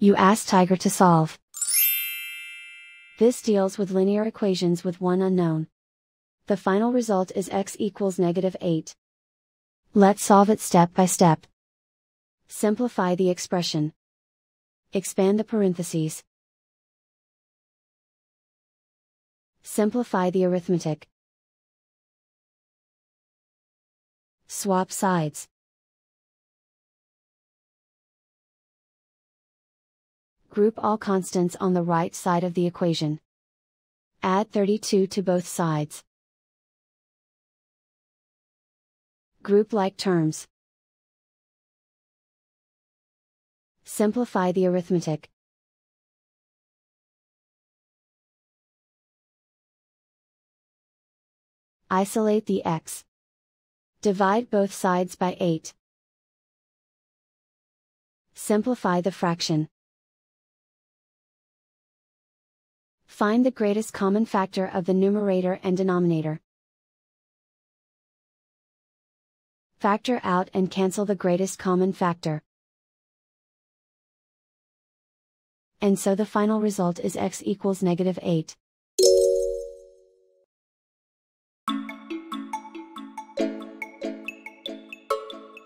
You ask Tiger to solve. This deals with linear equations with one unknown. The final result is x equals -8. Let's solve it step by step. Simplify the expression. Expand the parentheses. Simplify the arithmetic. Swap sides. Group all constants on the right side of the equation. Add 32 to both sides. Group like terms. Simplify the arithmetic. Isolate the x. Divide both sides by 8. Simplify the fraction. Find the greatest common factor of the numerator and denominator. Factor out and cancel the greatest common factor. And so the final result is x equals -8.